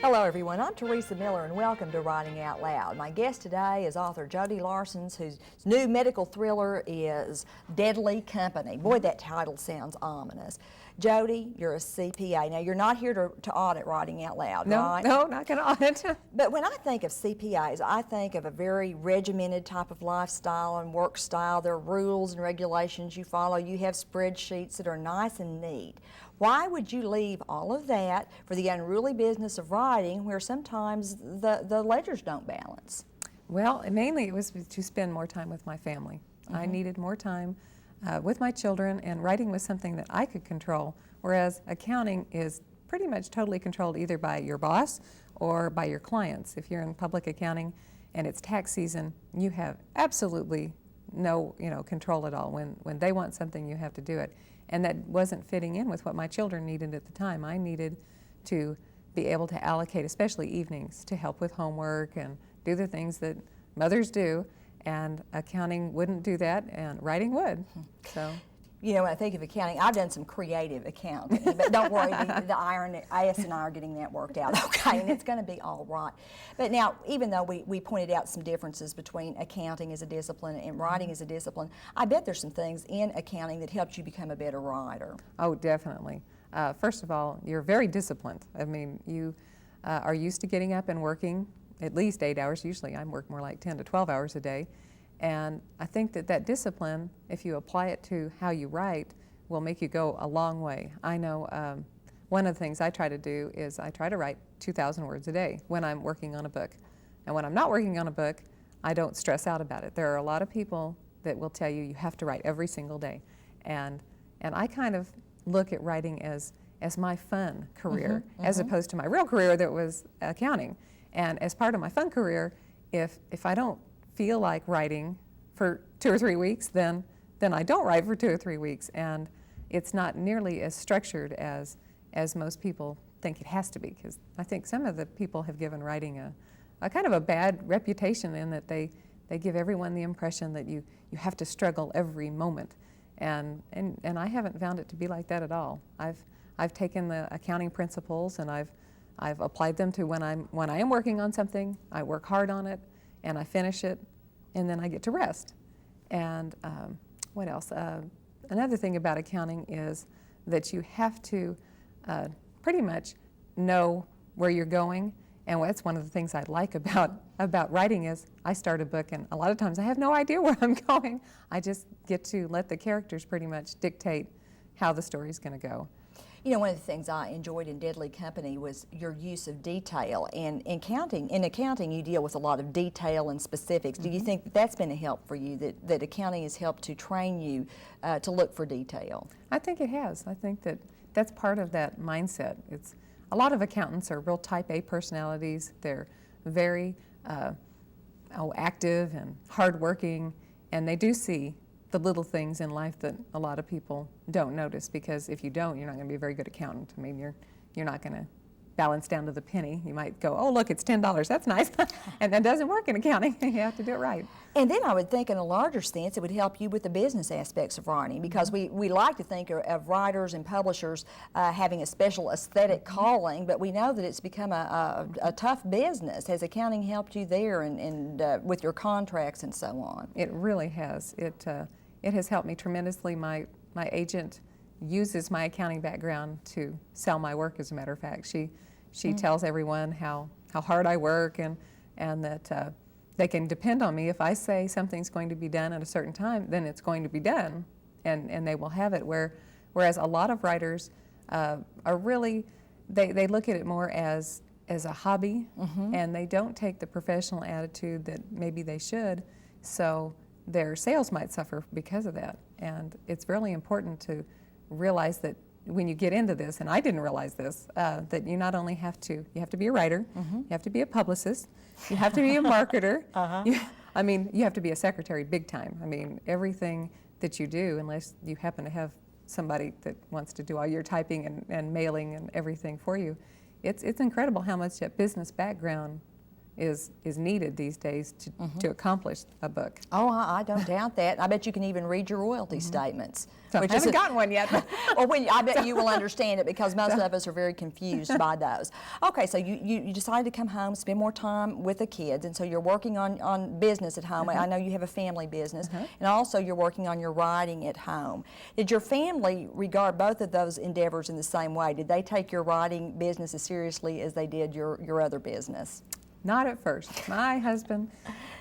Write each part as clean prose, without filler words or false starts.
Hello everyone, I'm Teresa Miller and welcome to Writing Out Loud. My guest today is author Jodie Larsen, whose new medical thriller is Deadly Company. Boy, that title sounds ominous. Jodie, you're a CPA. Now, you're not here to audit Writing Out Loud, right? No, not going to audit. But when I think of CPAs, I think of a very regimented type of lifestyle and work style. There are rules and regulations you follow. You have spreadsheets that are nice and neat. Why would you leave all of that for the unruly business of writing where sometimes the ledgers don't balance? Well, mainly it was to spend more time with my family. I needed more time with my children, and writing was something that I could control, whereas accounting is pretty much totally controlled either by your boss or by your clients. If you're in public accounting and it's tax season, you have absolutely no control at all. When they want something, you have to do it. And that wasn't fitting in with what my children needed at the time. I needed to be able to allocate, especially evenings, to help with homework and do the things that mothers do, and accounting wouldn't do that, and writing would. So, you know, when I think of accounting, I've done some creative accounting, but don't worry, the IS and I are getting that worked out, okay, and it's going to be all right. But now, even though we pointed out some differences between accounting as a discipline and writing as a discipline, I bet there's some things in accounting that helped you become a better writer. Oh, definitely. First of all, you're very disciplined. I mean, you are used to getting up and working at least 8 hours. Usually I work more like 10 to 12 hours a day. And I think that discipline, if you apply it to how you write, will make you go a long way. I know one of the things I try to do is I try to write 2,000 words a day when I'm working on a book. And when I'm not working on a book, I don't stress out about it. There are a lot of people that will tell you have to write every single day. And I kind of look at writing as my fun career, as opposed to my real career that was accounting. And as part of my fun career, if I don't feel like writing for 2 or 3 weeks, then I don't write for 2 or 3 weeks. And it's not nearly as structured as most people think it has to be, because I think some of the people have given writing a kind of a bad reputation in that they give everyone the impression that you have to struggle every moment. And I haven't found it to be like that at all. I've taken the accounting principles and I've applied them to when I am working on something. I work hard on it and I finish it, and then I get to rest. And what else? Another thing about accounting is that you have to pretty much know where you're going. And that's one of the things I like about writing is I start a book and a lot of times I have no idea where I'm going. I just get to let the characters pretty much dictate how the story's going to go. You know, one of the things I enjoyed in Deadly Company was your use of detail. And in accounting, you deal with a lot of detail and specifics. Do you think that's been a help for you, that accounting has helped to train you to look for detail? I think it has. I think that's part of that mindset. A lot of accountants are real type A personalities. They're very active and hardworking, and they do see the little things in life that a lot of people don't notice, because if you don't, you're not going to be a very good accountant. I mean, you're not going to balance down to the penny. You might go, oh, look, it's $10. That's nice. And that doesn't work in accounting. You have to do it right. And then I would think in a larger sense it would help you with the business aspects of writing, because we like to think of writers and publishers having a special aesthetic calling, but we know that it's become a tough business. Has accounting helped you there and with your contracts and so on? It really has. It has helped me tremendously. My agent uses my accounting background to sell my work, as a matter of fact. She tells everyone how hard I work and that they can depend on me. If I say something's going to be done at a certain time, then it's going to be done, and they will have it. Whereas a lot of writers are really, they look at it more as a hobby, and they don't take the professional attitude that maybe they should, so their sales might suffer because of that. And it's really important to realize that when you get into this, and I didn't realize this, that you not only have to be a writer, you have to be a publicist, you have to be a marketer, you have to be a secretary big time. I mean, everything that you do, unless you happen to have somebody that wants to do all your typing and mailing and everything for you, it's incredible how much that business background is needed these days to accomplish a book. Oh, I don't doubt that. I bet you can even read your royalty statements. So I haven't gotten one yet. Well, I bet you will understand it because most of us are very confused by those. Okay, so you decided to come home, spend more time with the kids, and so you're working on business at home. I know you have a family business, and also you're working on your writing at home. Did your family regard both of those endeavors in the same way? Did they take your writing business as seriously as they did your other business? Not at first. My husband,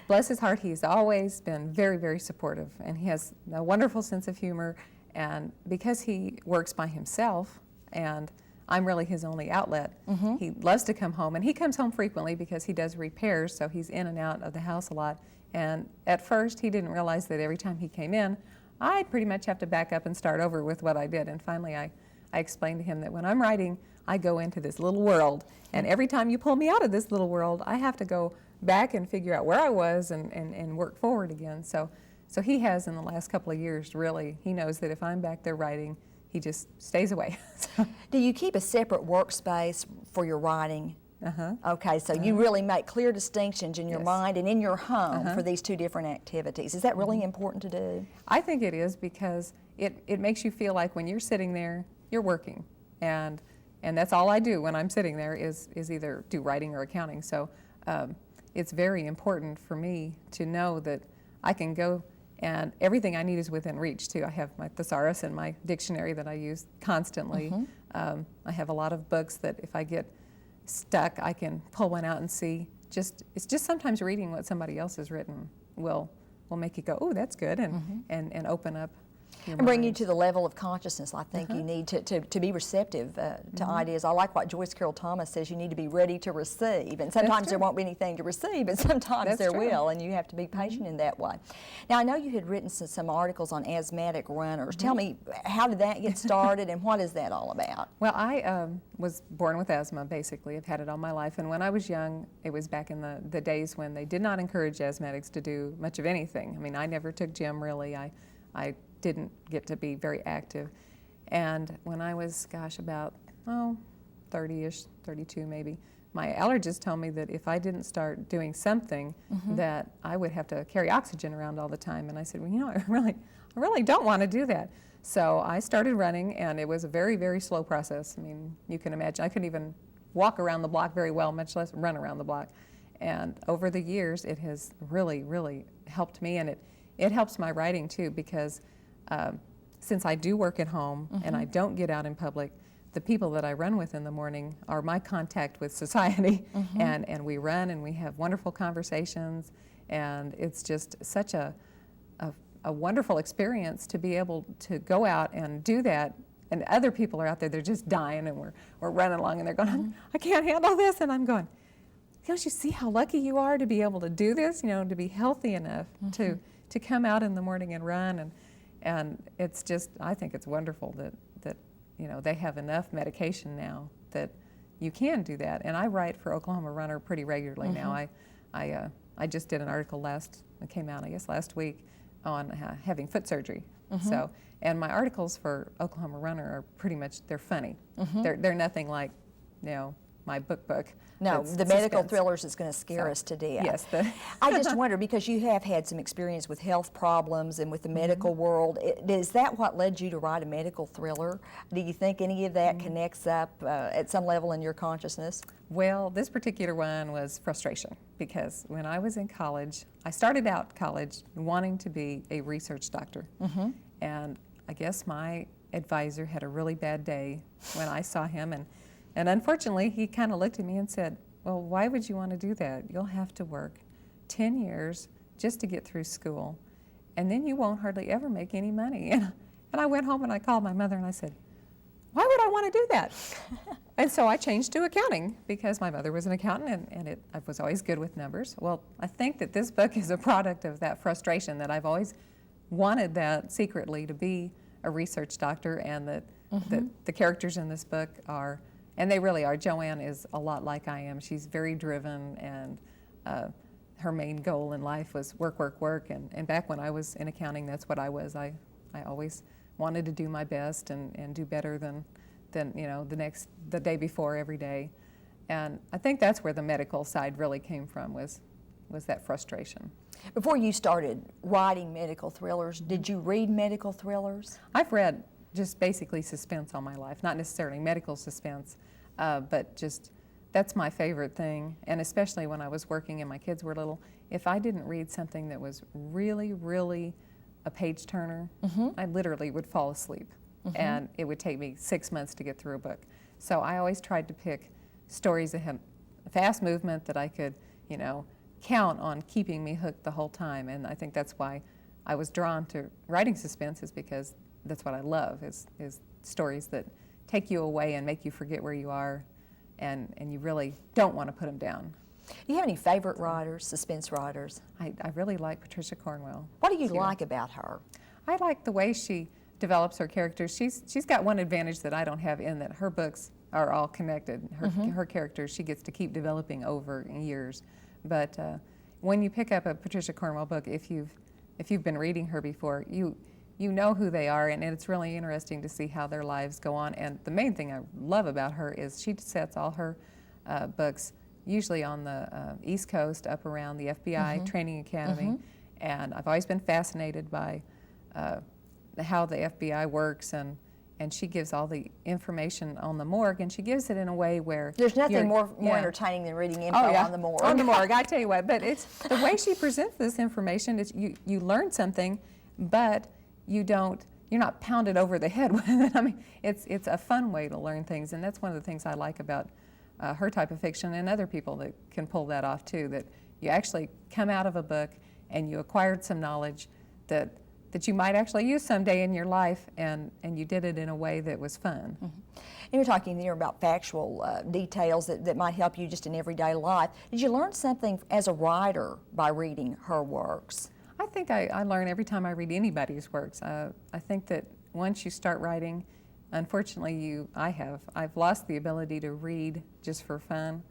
bless his heart, he's always been very, very supportive, and he has a wonderful sense of humor. And because he works by himself, and I'm really his only outlet, he loves to come home, and he comes home frequently because he does repairs, so he's in and out of the house a lot. And at first, he didn't realize that every time he came in, I'd pretty much have to back up and start over with what I did. And finally, I explained to him that when I'm writing, I go into this little world, and every time you pull me out of this little world, I have to go back and figure out where I was and work forward again. So he has, in the last couple of years, really, he knows that if I'm back there writing, he just stays away. Do you keep a separate workspace for your writing? Okay, so you really make clear distinctions in your mind and in your home for these two different activities. Is that really important to do? I think it is, because it makes you feel like when you're sitting there, you're working. And that's all I do when I'm sitting there is either do writing or accounting. So it's very important for me to know that I can go, and everything I need is within reach too. I have my thesaurus and my dictionary that I use constantly. I have a lot of books that if I get stuck, I can pull one out and see. It's just sometimes reading what somebody else has written will make you go, oh, that's good, and open up your And bring mind. you to the level of consciousness I think you need to be receptive to ideas. I like what Joyce Carol Thomas says, you need to be ready to receive. And sometimes there won't be anything to receive, but sometimes That's there true. will, and you have to be patient in that way. Now, I know you had written some articles on asthmatic runners. Tell me, how did that get started, and what is that all about? Well, I was born with asthma, basically. I've had it all my life. And when I was young, it was back in the days when they did not encourage asthmatics to do much of anything. I mean, I never took gym, really. I didn't get to be very active. And when I was, about 30-ish, 32 maybe, my allergist told me that if I didn't start doing something, that I would have to carry oxygen around all the time. And I said, well, I really don't want to do that. So I started running, and it was a very, very slow process. I mean, you can imagine, I couldn't even walk around the block very well, much less run around the block. And over the years, it has really, really helped me, and it helps my writing too, because since I do work at home and I don't get out in public, the people that I run with in the morning are my contact with society, and we run and we have wonderful conversations, and it's just such a wonderful experience to be able to go out and do that. And other people are out there, they're just dying, and we're running along, and they're going, I can't handle this, and I'm going, don't you see how lucky you are to be able to do this, to be healthy enough to come out in the morning and run, and it's just, I think it's wonderful that they have enough medication now that you can do that. And I write for Oklahoma Runner pretty regularly now. I just did an article that came out, I guess, last week on having foot surgery. So, and my articles for Oklahoma Runner are pretty much, they're funny. They're nothing like, my book. No, It's the medical suspense. thrillers is going to scare us to death. Yes. I just wonder, because you have had some experience with health problems and with the medical world, is that what led you to write a medical thriller? Do you think any of that connects up at some level in your consciousness? Well, this particular one was frustration, because when I was in college, I started out college wanting to be a research doctor. And I guess my advisor had a really bad day when I saw him, and unfortunately, he kind of looked at me and said, well, why would you want to do that? You'll have to work 10 years just to get through school, and then you won't hardly ever make any money. And I went home and I called my mother and I said, why would I want to do that? And so I changed to accounting, because my mother was an accountant, and I was always good with numbers. Well, I think that this book is a product of that frustration, that I've always wanted that secretly, to be a research doctor, and that the characters in this book are, and they really are. Joanne is a lot like I am. She's very driven, and her main goal in life was work, work, work. And back when I was in accounting, that's what I was. I always wanted to do my best and do better than the day before every day. And I think that's where the medical side really came from, was that frustration. Before you started writing medical thrillers, did you read medical thrillers? I've read just basically suspense all my life, not necessarily medical suspense, but just that's my favorite thing. And especially when I was working and my kids were little, if I didn't read something that was really, really a page turner, I literally would fall asleep. And it would take me 6 months to get through a book. So I always tried to pick stories that had fast movement that I could, count on keeping me hooked the whole time. And I think that's why I was drawn to writing suspense, is because that's what I love, is stories that take you away and make you forget where you are, and you really don't want to put them down. Do you have any favorite writers, suspense writers? I really like Patricia Cornwell. What do you like about her? I like the way she develops her characters. She's got one advantage that I don't have, in that her books are all connected. Her characters, she gets to keep developing over years. But when you pick up a Patricia Cornwell book, if you've been reading her before, you know who they are, and it's really interesting to see how their lives go on. And the main thing I love about her is she sets all her books usually on the East Coast, up around the FBI Training Academy. And I've always been fascinated by how the FBI works, and she gives all the information on the morgue, and she gives it in a way where there's nothing more entertaining than reading info on the morgue. On the morgue, I tell you what. But it's the way she presents this information is you learn something, but you're not pounded over the head with it. I mean, it's a fun way to learn things, and that's one of the things I like about her type of fiction, and other people that can pull that off too. That you actually come out of a book and you acquired some knowledge that you might actually use someday in your life, and you did it in a way that was fun. And you're talking there about factual details that might help you just in everyday life. Did you learn something as a writer by reading her works? I think I learn every time I read anybody's works. I think that once you start writing, unfortunately I've lost the ability to read just for fun.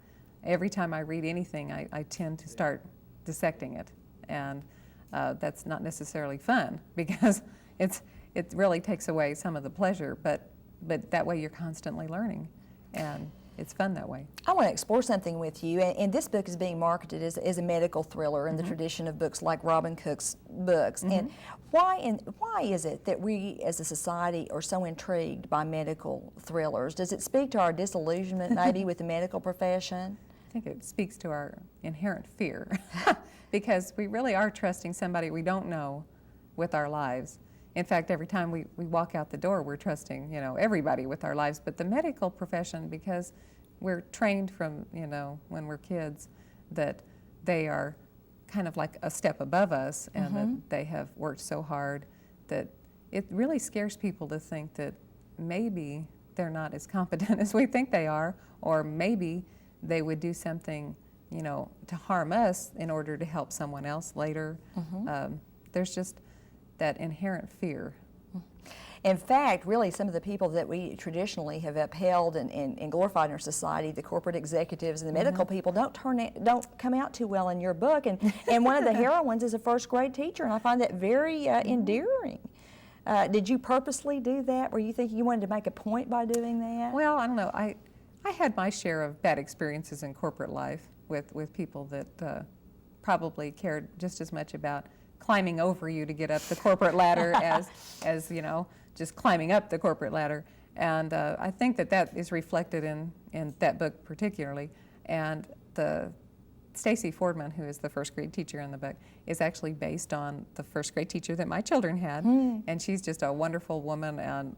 Every time I read anything, I tend to start dissecting it. And that's not necessarily fun, because it really takes away some of the pleasure, but that way you're constantly learning, and it's fun that way. I want to explore something with you, and this book is being marketed as a medical thriller in the tradition of books like Robin Cook's books. And why is it that we as a society are so intrigued by medical thrillers? Does it speak to our disillusionment maybe with the medical profession? I think it speaks to our inherent fear, because we really are trusting somebody we don't know with our lives. In fact, every time we walk out the door, we're trusting, everybody with our lives. But the medical profession, because we're trained from, when we're kids, that they are kind of like a step above us, and that they have worked so hard, that it really scares people to think that maybe they're not as competent as we think they are, or maybe they would do something, to harm us in order to help someone else later. There's just that inherent fear. In fact, really, some of the people that we traditionally have upheld and glorified in our society, the corporate executives and the medical people, don't come out too well in your book. And one of the heroines is a first grade teacher, and I find that very endearing. Did you purposely do that? Were you thinking you wanted to make a point by doing that? Well, I don't know. I had my share of bad experiences in corporate life with people that probably cared just as much about climbing over you to get up the corporate ladder as just climbing up the corporate ladder. And I think that is reflected in that book particularly. And the Stacy Fordman, who is the first grade teacher in the book, is actually based on the first grade teacher that my children had. And she's just a wonderful woman, and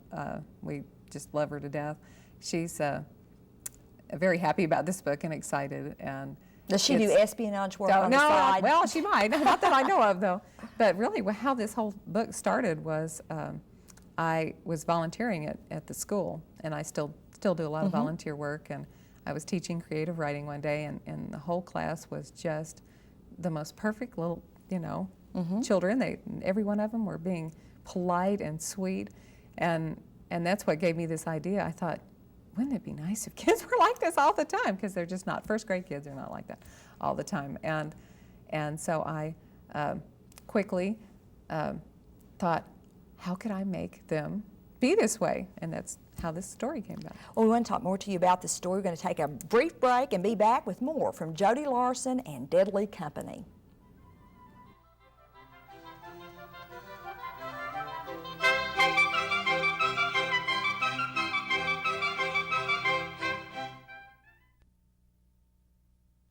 we just love her to death. She's very happy about this book and excited. And does she do espionage work on the side? Well, she might. Not that I know of, though. But really, how this whole book started was I was volunteering at the school, and I still do a lot of volunteer work. And I was teaching creative writing one day, and the whole class was just the most perfect little, children. Every one of them were being polite and sweet, and that's what gave me this idea. I thought, wouldn't it be nice if kids were like this all the time? Because they're just not, first grade kids are not like that all the time. And so I quickly thought, how could I make them be this way, and that's how this story came about. Well, we want to talk more to you about this story. We're going to take a brief break and be back with more from Jodie Larsen and Deadly Company.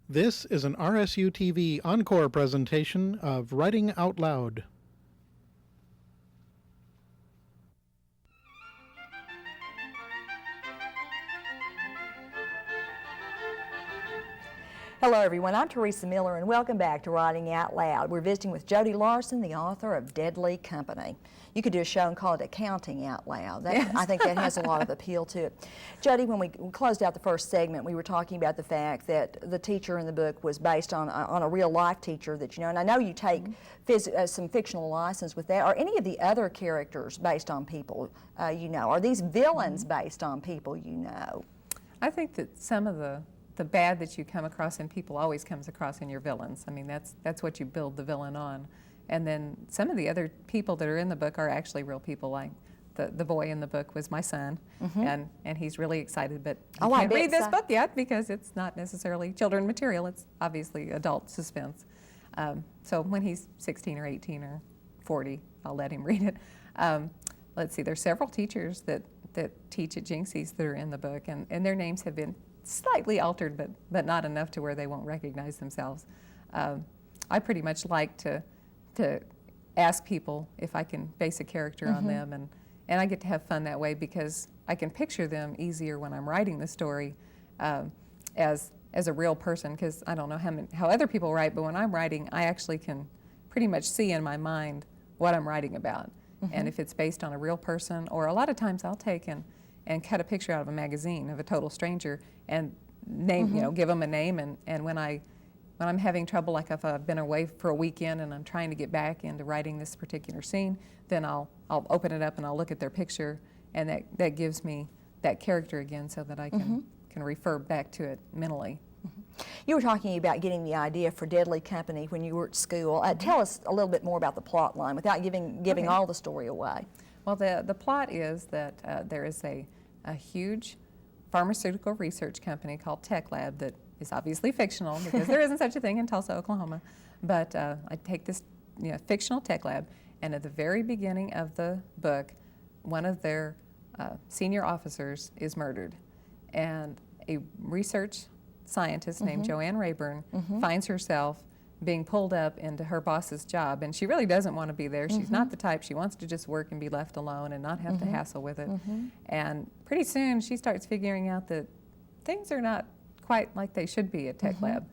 This is an RSU-TV Encore presentation of Writing Out Loud. Hello everyone, I'm Teresa Miller and welcome back to Writing Out Loud. We're visiting with Jodie Larsen, the author of Deadly Company. You could do a show and call it Accounting Out Loud. Yes. I think that has a lot of appeal to it. Jodie, when we closed out the first segment, we were talking about the fact that the teacher in the book was based on a real life teacher that you know, and I know you take some fictional license with that. Are any of the other characters based on people you know? Are these villains based on people you know? I think that some of the bad that you come across in people always comes across in your villains. I mean, that's what you build the villain on. And then some of the other people that are in the book are actually real people. Like the boy in the book was my son, and he's really excited, but he can't read this book yet because it's not necessarily children material. It's obviously adult suspense. So when he's 16 or 18 or 40, I'll let him read it. Let's see, there's several teachers that teach at Jinxie's that are in the book, and their names have been slightly altered, but not enough to where they won't recognize themselves. I pretty much like to ask people if I can base a character on them, and I get to have fun that way because I can picture them easier when I'm writing the story as a real person, because I don't know how other people write, but when I'm writing, I actually can pretty much see in my mind what I'm writing about. And if it's based on a real person, or a lot of times I'll take and cut a picture out of a magazine of a total stranger and name, give them a name, and when I'm having trouble, like if I've been away for a weekend and I'm trying to get back into writing this particular scene, then I'll open it up and I'll look at their picture, and that gives me that character again so that I can refer back to it mentally. You were talking about getting the idea for Deadly Company when you were at school. Tell us a little bit more about the plot line without giving all the story away. Well, the plot is that there is a huge pharmaceutical research company called Tech Lab that is obviously fictional because there isn't such a thing in Tulsa, Oklahoma. But I take this fictional Tech Lab, and at the very beginning of the book, one of their senior officers is murdered. And a research scientist named Joanne Rayburn finds herself being pulled up into her boss's job, and she really doesn't want to be there. She's not the type. She wants to just work and be left alone and not have to hassle with it. And pretty soon she starts figuring out that things are not quite like they should be at Tech Lab.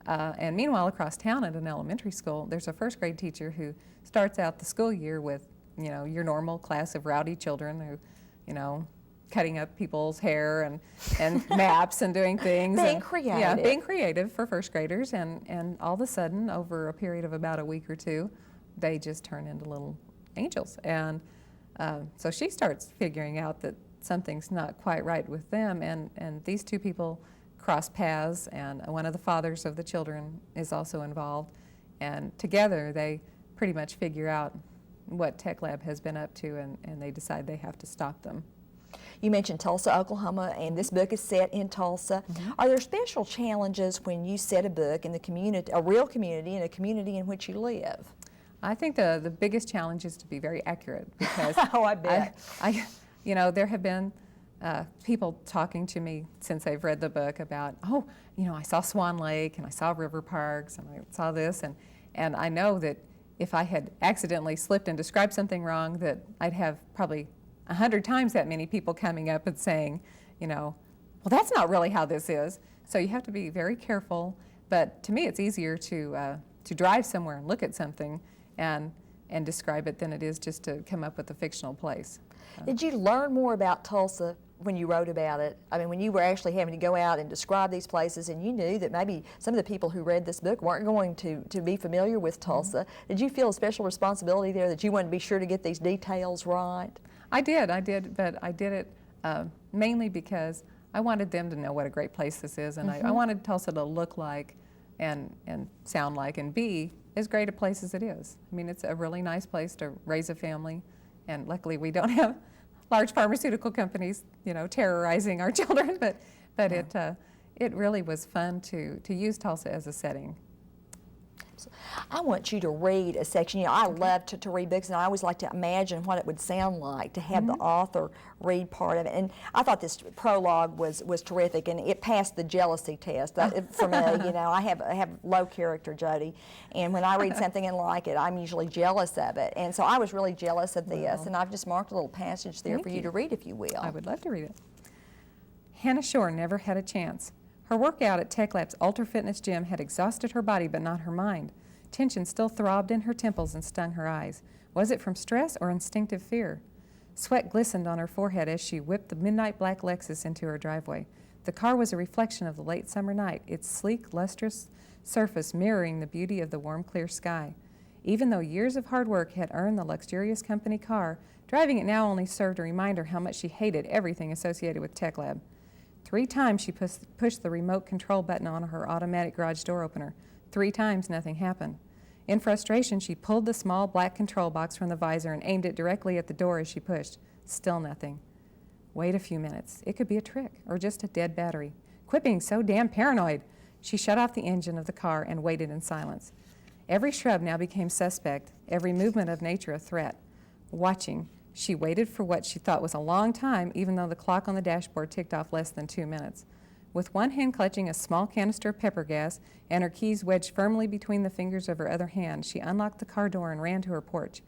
And meanwhile, across town at an elementary school, there's a first grade teacher who starts out the school year with, your normal class of rowdy children who, cutting up people's hair and maps and doing things. Being creative. Yeah, being creative for first graders. And all of a sudden, over a period of about a week or two, they just turn into little angels. And so she starts figuring out that something's not quite right with them. And these two people cross paths, and one of the fathers of the children is also involved. And together, they pretty much figure out what Tech Lab has been up to, and they decide they have to stop them. You mentioned Tulsa, Oklahoma, and this book is set in Tulsa. Are there special challenges when you set a book in the community, a real community, in a community in which you live? I think the biggest challenge is to be very accurate because Oh, I bet. there have been people talking to me since they've read the book about, I saw Swan Lake and I saw river parks and I saw this, and I know that if I had accidentally slipped and described something wrong, that I'd have probably 100 times that many people coming up and saying, well, that's not really how this is. So you have to be very careful. But to me, it's easier to drive somewhere and look at something and describe it than it is just to come up with a fictional place. Did you learn more about Tulsa when you wrote about it? I mean, when you were actually having to go out and describe these places, and you knew that maybe some of the people who read this book weren't going to be familiar with Tulsa, did you feel a special responsibility there that you wanted to be sure to get these details right? I did, but I did it mainly because I wanted them to know what a great place this is, and I wanted Tulsa to look like and sound like and be as great a place as it is. I mean, it's a really nice place to raise a family, and luckily we don't have large pharmaceutical companies, terrorizing our children, but it really was fun to use Tulsa as a setting. I want you to read a section. I love to read books, and I always like to imagine what it would sound like to have the author read part of it. And I thought this prologue was terrific, and it passed the jealousy test for me. I have low character, Jodie, and when I read something and like it, I'm usually jealous of it. And so I was really jealous of this, and I've just marked a little passage there for you to read, if you will. I would love to read it. Hannah Shore never had a chance. Her workout at Tech Lab's Ultra Fitness Gym had exhausted her body but not her mind. Tension still throbbed in her temples and stung her eyes. Was it from stress or instinctive fear? Sweat glistened on her forehead as she whipped the midnight black Lexus into her driveway. The car was a reflection of the late summer night, its sleek, lustrous surface mirroring the beauty of the warm, clear sky. Even though years of hard work had earned the luxurious company car, driving it now only served to remind her how much she hated everything associated with Tech Lab. 3 times she pushed the remote control button on her automatic garage door opener. 3 times nothing happened. In frustration, she pulled the small black control box from the visor and aimed it directly at the door as she pushed. Still nothing. Wait a few minutes. It could be a trick or just a dead battery. Quit being so damn paranoid. She shut off the engine of the car and waited in silence. Every shrub now became suspect, every movement of nature a threat. Watching, she waited for what she thought was a long time, even though the clock on the dashboard ticked off less than 2 minutes. With one hand clutching a small canister of pepper gas and her keys wedged firmly between the fingers of her other hand, she unlocked the car door and ran to her porch.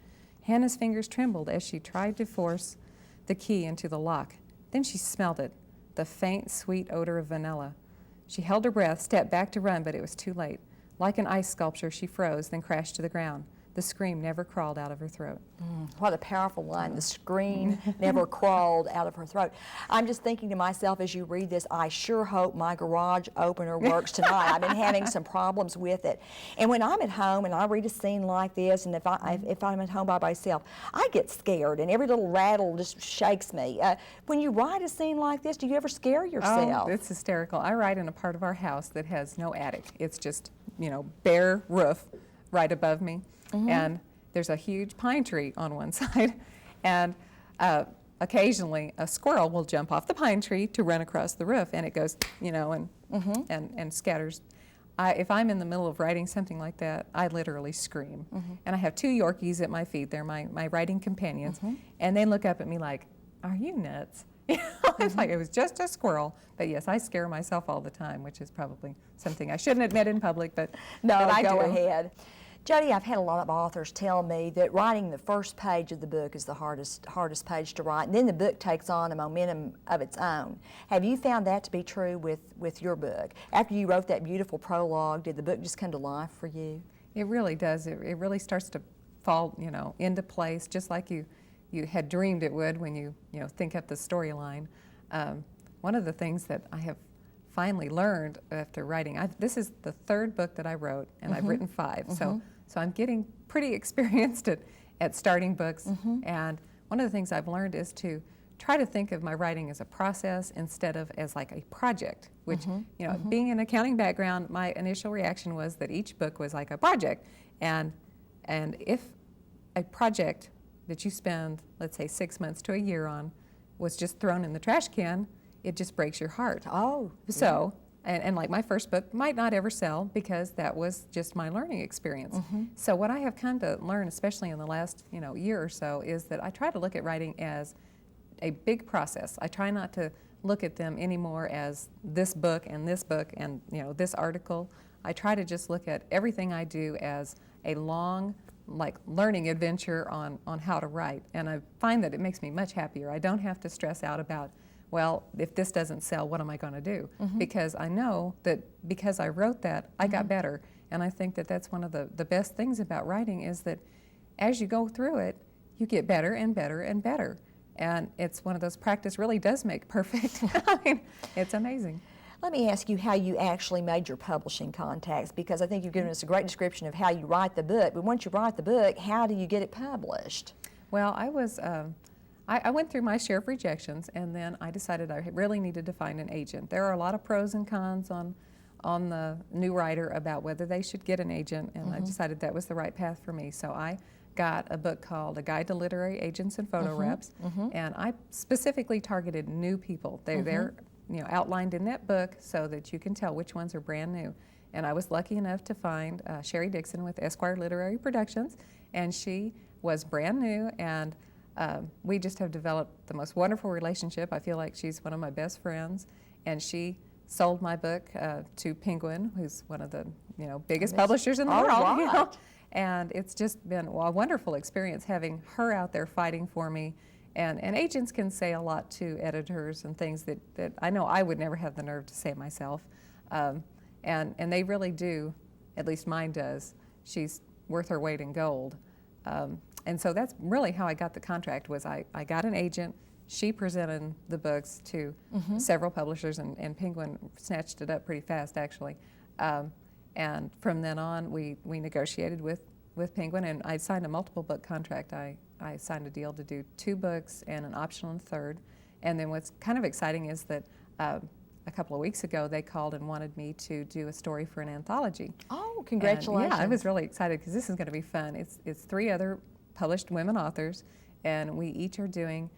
Hannah's fingers trembled as she tried to force the key into the lock. Then she smelled it, the faint, sweet odor of vanilla. She held her breath, stepped back to run, but it was too late. Like an ice sculpture, she froze, then crashed to the ground. The scream never crawled out of her throat. What a powerful line. The scream never crawled out of her throat. I'm just thinking to myself as you read this, I sure hope my garage opener works tonight. I've been having some problems with it. And when I'm at home and I read a scene like this, and if I'm at home by myself, I get scared, and every little rattle just shakes me. When you write a scene like this, do you ever scare yourself? Oh, it's hysterical. I write in a part of our house that has no attic. It's just, bare roof right above me. And there's a huge pine tree on one side, and occasionally a squirrel will jump off the pine tree to run across the roof, and it goes, and scatters. If I'm in the middle of writing something like that, I literally scream. And I have 2 Yorkies at my feet. They're my writing companions, and they look up at me like, "Are you nuts?" It's like it was just a squirrel. But yes, I scare myself all the time, which is probably something I shouldn't admit in public, but I go do. ahead. Jodie, I've had a lot of authors tell me that writing the first page of the book is the hardest page to write, and then the book takes on a momentum of its own. Have you found that to be true with your book? After you wrote that beautiful prologue, did the book just come to life for you? It really does. It really starts to fall, into place, just like you had dreamed it would when you think up the storyline. One of the things that I have finally learned after writing, this is the 3rd book that I wrote, and I've written 5, so I'm getting pretty experienced at starting books, and one of the things I've learned is to try to think of my writing as a process instead of as like a project, which, being an accounting background, my initial reaction was that each book was like a project, and if a project that you spend, let's say 6 months to a year on, was just thrown in the trash can, it just breaks your heart. Oh. So, and like my first book might not ever sell because that was just my learning experience. So what I have come to learn, especially in the last year or so, is that I try to look at writing as a big process. I try not to look at them anymore as this book and this article. I try to just look at everything I do as a long learning adventure on how to write. And I find that it makes me much happier. I don't have to stress out about, well, if this doesn't sell, what am I going to do? Because I know that because I wrote that, I got better. And I think that that's one of the best things about writing is that as you go through it, you get better and better and better. And it's one of those practice really does make perfect. I mean, it's amazing. Let me ask you how you actually made your publishing contacts, because I think you've given us a great description of how you write the book, but once you write the book, how do you get it published? Well, I went through my share of rejections, and then I decided I really needed to find an agent. There are a lot of pros and cons on on the new writer about whether they should get an agent, and I decided that was the right path for me. So I got a book called A Guide to Literary Agents and Photo Reps, and I specifically targeted new people. They're outlined in that book so that you can tell which ones are brand new. And I was lucky enough to find Sherry Dixon with Esquire Literary Productions, and she was brand new, and we just have developed the most wonderful relationship. I feel like she's one of my best friends, and she sold my book to Penguin, who's one of the biggest publishers in the world. Right. And it's just been a wonderful experience having her out there fighting for me. And agents can say a lot to editors and things that I know I would never have the nerve to say myself. And they really do, at least mine does. She's worth her weight in gold. And so that's really how I got the contract. Was I got an agent. She presented the books to several publishers, and Penguin snatched it up pretty fast, actually. And from then on, we negotiated with Penguin, and I signed a multiple book contract. I signed a deal to do 2 books and an option on the 3rd. And then what's kind of exciting is that a couple of weeks ago, they called and wanted me to do a story for an anthology. Oh, congratulations. And, yeah, I was really excited because this is going to be fun. It's 3 other published women authors, and we each are doing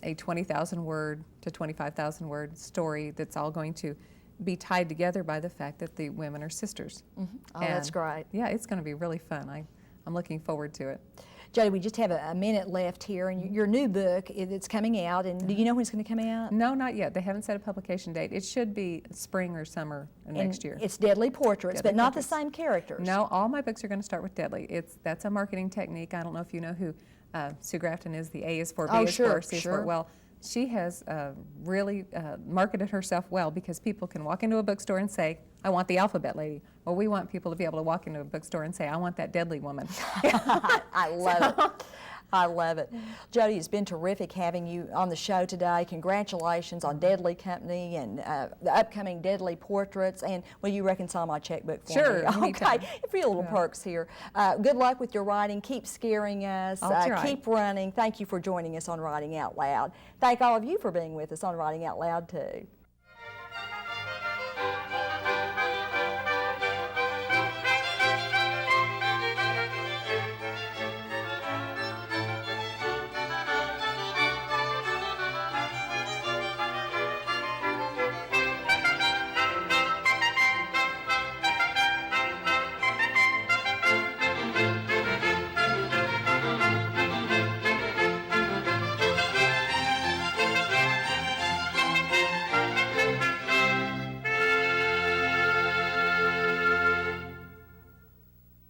a 20,000 word to 25,000 word story that's all going to be tied together by the fact that the women are sisters. Oh, that's great. Yeah, it's going to be really fun. I'm looking forward to it. Jodie, we just have a minute left here, and your new book, it's coming out, and do you know when it's going to come out? No, not yet. They haven't set a publication date. It should be spring or summer next year. It's Deadly Portraits, Deadly but not Portraits. the same characters. No, all my books are going to start with Deadly. That's a marketing technique. I don't know if you know who Sue Grafton is. The A is for, B Oh, is sure, for, C is sure. for. Well, she has really marketed herself well, because people can walk into a bookstore and say, I want the alphabet lady. Well, we want people to be able to walk into a bookstore and say, I want that deadly woman. I love it. I love it. Jodie, it's been terrific having you on the show today. Congratulations on Deadly Company and the upcoming Deadly Portraits. And will you reconcile my checkbook for Sure, me? anytime. Okay, a few little perks here. Good luck with your writing. Keep scaring us. I'll try. Keep running. Thank you for joining us on Writing Out Loud. Thank all of you for being with us on Writing Out Loud, too.